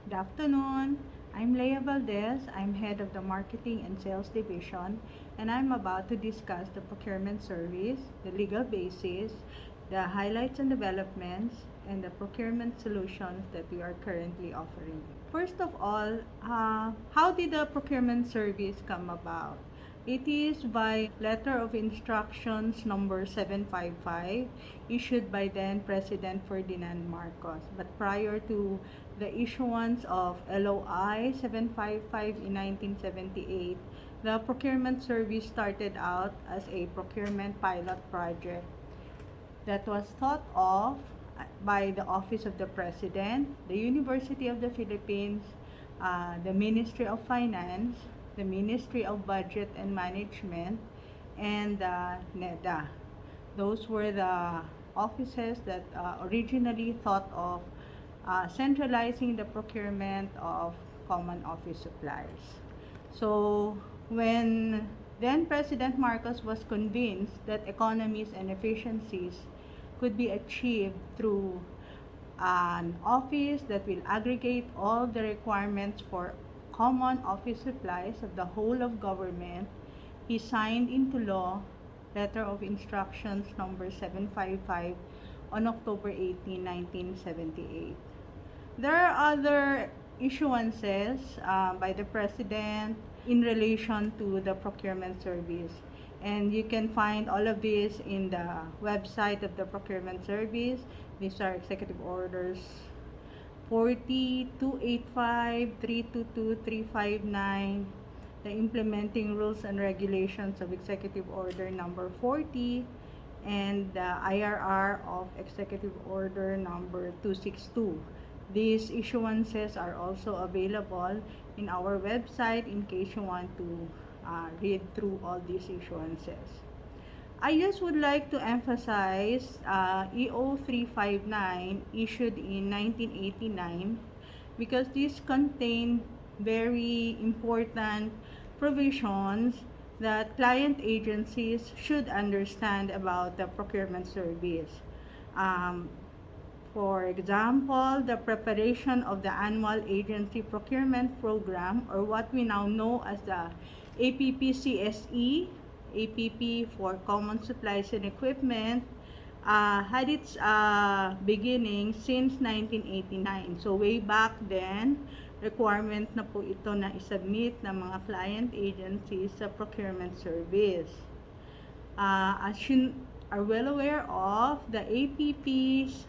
Good afternoon. I'm Leah Valdez. I'm head of the Marketing and Sales Division, and I'm about to discuss the Procurement Service, the legal basis, the highlights and developments, and the procurement solutions that we are currently offering. First of all, how did the Procurement Service come about? It is by Letter of Instructions number 755 issued by then President Ferdinand Marcos. But prior to the issuance of LOI 755 in 1978, the Procurement Service started out as a procurement pilot project that was thought of by the Office of the President, the University of the Philippines, the Ministry of Finance, the Ministry of Budget and Management, and NEDA. Those were the offices that originally thought of centralizing the procurement of common office supplies. So when then President Marcos was convinced that economies and efficiencies could be achieved through an office that will aggregate all the requirements for common office supplies of the whole of government, he signed into law Letter of Instructions number 755 on October 18, 1978. There are other issuances by the President in relation to the Procurement Service. And you can find all of this in the website of the Procurement Service. These are Executive Orders 40, 285, 322, 359, the Implementing Rules and Regulations of Executive Order number 40, and the IRR of Executive Order number 262. These issuances are also available in our website in case you want to read through all these issuances. I just would like to emphasize EO 359 issued in 1989 because this contained very important provisions that client agencies should understand about the procurement service. For example, the preparation of the annual agency procurement program, or what we now know as the APP-CSE, APP for Common Supplies and Equipment, had its beginning since 1989. So way back then, requirement na po ito na isubmit ng mga client agencies sa procurement service. As you are well aware of, the APPs,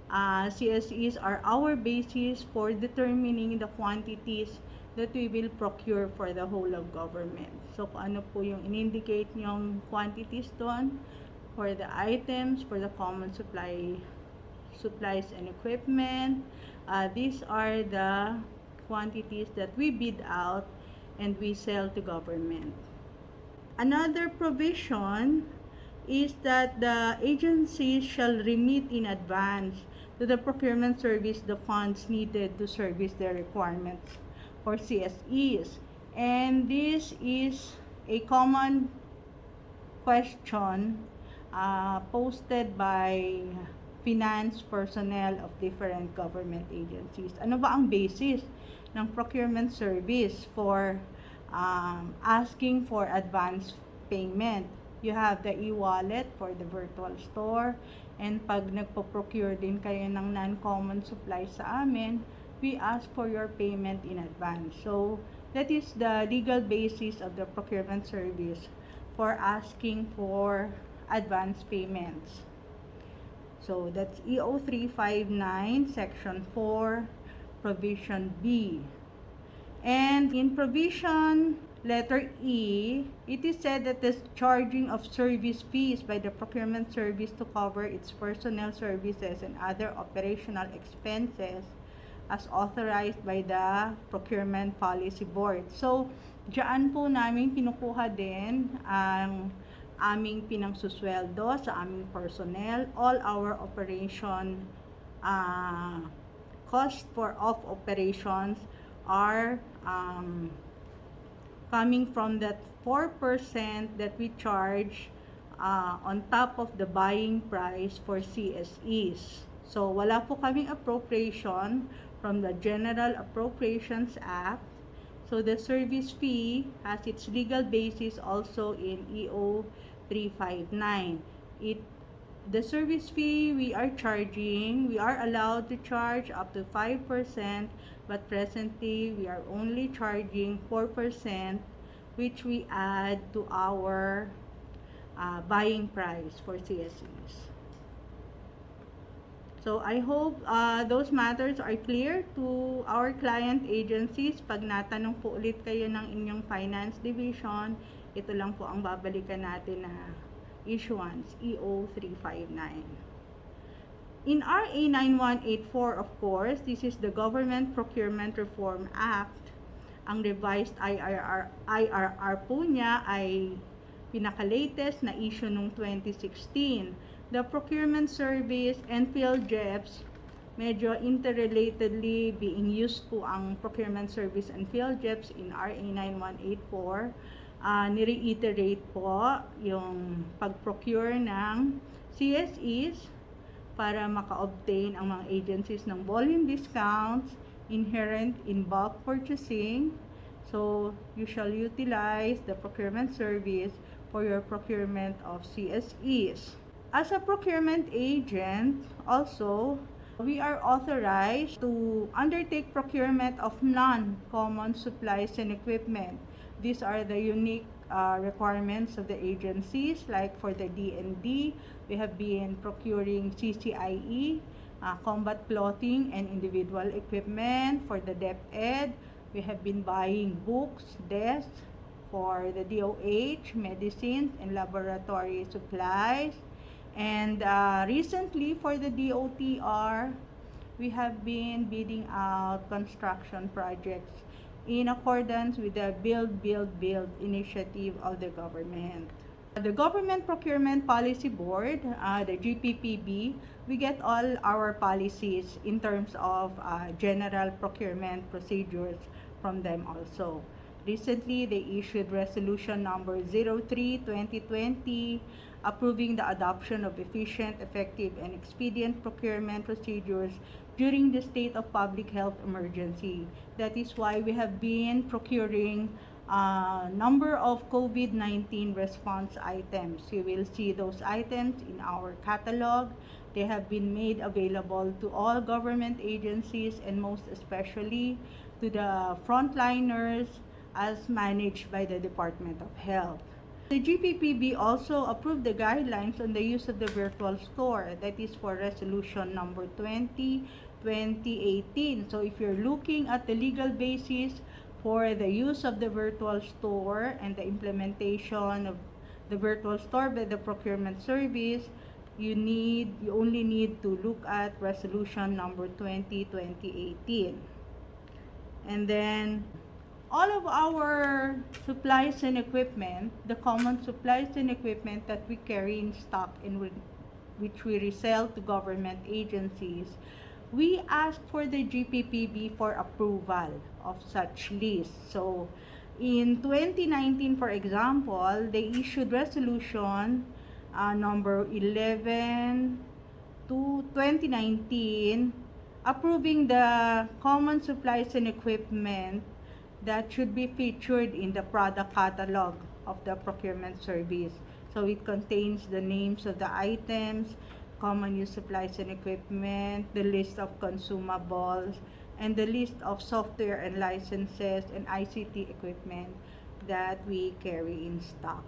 CSEs are our basis for determining the quantities that we will procure for the whole of government. So, kung ano po yung in-indicate nyong quantities doon for the items, for the common supplies and equipment, these are the quantities that we bid out and we sell to government. Another provision is that the agencies shall remit in advance to the procurement service the funds needed to service their requirements for CSEs. And this is a common question posted by finance personnel of different government agencies. Ano ba ang basis ng procurement service for asking for advance payment? You have the e-wallet for the virtual store, and pag nagpo-procure din kayo ng non-common supplies sa amin, we ask for your payment in advance. So, that is the legal basis of the procurement service for asking for advance payments. So, that's EO 359, Section 4, Provision B. And in Provision Letter E, it is said that the charging of service fees by the procurement service to cover its personnel services and other operational expenses as authorized by the Procurement Policy Board. So, diyan po namin kinukuha din ang aming pinangsusweldo sa aming personnel. All our operation cost of operations are coming from that 4% that we charge on top of the buying price for CSEs. So, wala po kaming appropriation from the General Appropriations Act. So the service fee has its legal basis also in EO 359. The service fee we are allowed to charge up to 5%, but presently we are only charging 4%, which we add to our buying price for CSEs. So I hope those matters are clear to our client agencies. Pag natanong po ulit kayo ng inyong finance division, ito lang po ang babalikan natin na issuance, EO 359. In RA 9184, of course, this is the Government Procurement Reform Act. Ang revised IRR po niya ay pinaka-latest na issue noong 2016. The Procurement Service and PhilJEPs, medyo interrelatedly being used po ang Procurement Service and PhilJEPs in RA 9184. Ni-reiterate po yung pag-procure ng CSEs para maka-obtain ang mga agencies ng volume discounts inherent in bulk purchasing. So, you shall utilize the Procurement Service for your procurement of CSEs. As a procurement agent, also, we are authorized to undertake procurement of non-common supplies and equipment. These are the unique requirements of the agencies. Like for the D&D, we have been procuring CCIE, combat clothing and individual equipment. For the DepEd, we have been buying books, desks. For the DOH, medicines and laboratory supplies. And recently, for the DOTR, we have been bidding out construction projects in accordance with the Build initiative of the government. The Government Procurement Policy Board, the GPPB, we get all our policies in terms of general procurement procedures from them also. Recently, they issued resolution number 03/2020 approving the adoption of efficient, effective, and expedient procurement procedures during the state of public health emergency. That is why we have been procuring a number of COVID-19 response items. You will see those items in our catalog. They have been made available to all government agencies and most especially to the frontliners as managed by the Department of Health. The GPPB also approved the guidelines on the use of the virtual store. That is for resolution number 20/2018. So if you're looking at the legal basis for the use of the virtual store and the implementation of the virtual store by the Procurement Service, you only need to look at resolution number 20/2018. And then all of our supplies and equipment, the common supplies and equipment that we carry in stock and which we resell to government agencies, we ask for the GPPB for approval of such list. So, in 2019, for example, they issued resolution number 11/2019 approving the common supplies and equipment that should be featured in the product catalog of the Procurement Service. So it contains the names of the items, common use supplies and equipment, the list of consumables, and the list of software and licenses and ICT equipment that we carry in stock.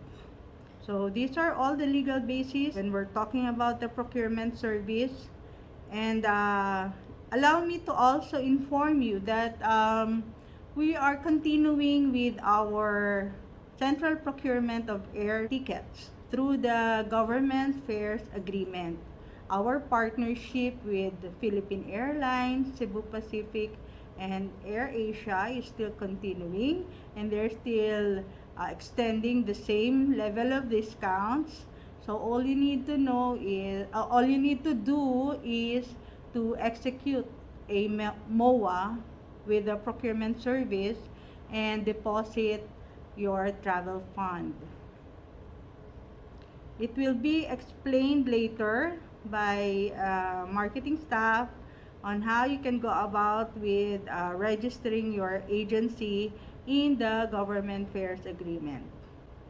So these are all the legal bases when we're talking about the Procurement Service. And allow me to also inform you that we are continuing with our central procurement of air tickets through the Government Fares Agreement. Our partnership with the Philippine Airlines, Cebu Pacific, and AirAsia is still continuing, and they're still extending the same level of discounts. So all you need to do is to execute a MOA with the Procurement Service and deposit your travel fund. It will be explained later by marketing staff on how you can go about with registering your agency in the government fairs agreement.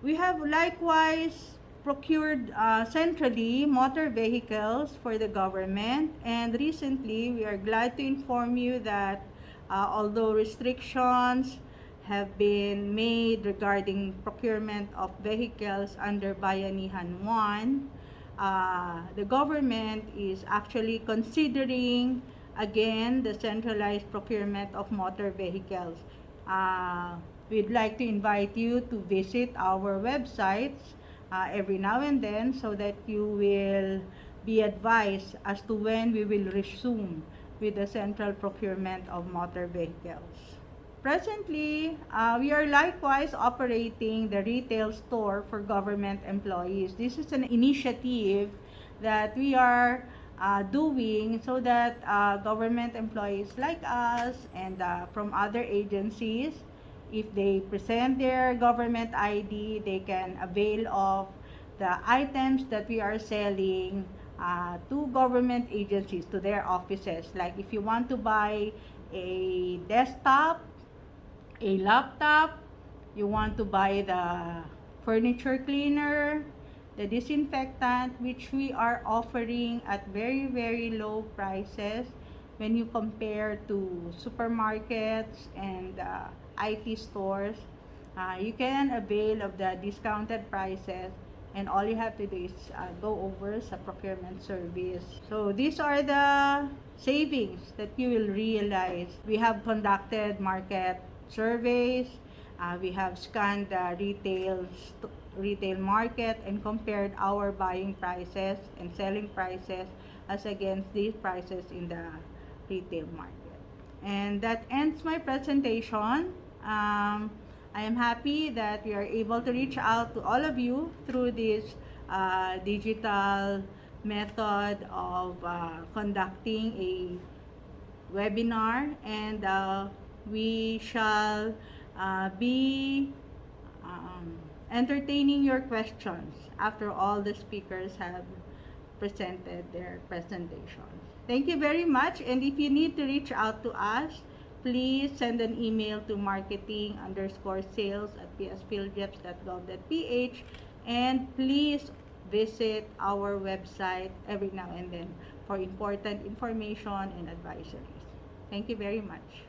We have likewise procured centrally motor vehicles for the government, and recently we are glad to inform you that although restrictions have been made regarding procurement of vehicles under Bayanihan 1, the government is actually considering again the centralized procurement of motor vehicles. We'd like to invite you to visit our websites every now and then so that you will be advised as to when we will resume with the central procurement of motor vehicles. Presently, we are likewise operating the retail store for government employees. This is an initiative that we are doing so that government employees like us and from other agencies, if they present their government ID, they can avail of the items that we are selling to government agencies, to their offices. Like if you want to buy a desktop, a laptop, you want to buy the furniture cleaner, the disinfectant, which we are offering at very, very low prices when you compare to supermarkets and IT stores. You can avail of the discounted prices, and all you have to do is go over sa procurement service. So these are the savings that you will realize. We have conducted market surveys. We have scanned the retail market and compared our buying prices and selling prices as against these prices in the retail market. And that ends my presentation. I am happy that we are able to reach out to all of you through this digital method of conducting a webinar, and we shall be entertaining your questions after all the speakers have presented their presentations. Thank you very much, and if you need to reach out to us, please send an email to marketing_sales@psphiljeps.gov.ph, and please visit our website every now and then for important information and advisories. Thank you very much.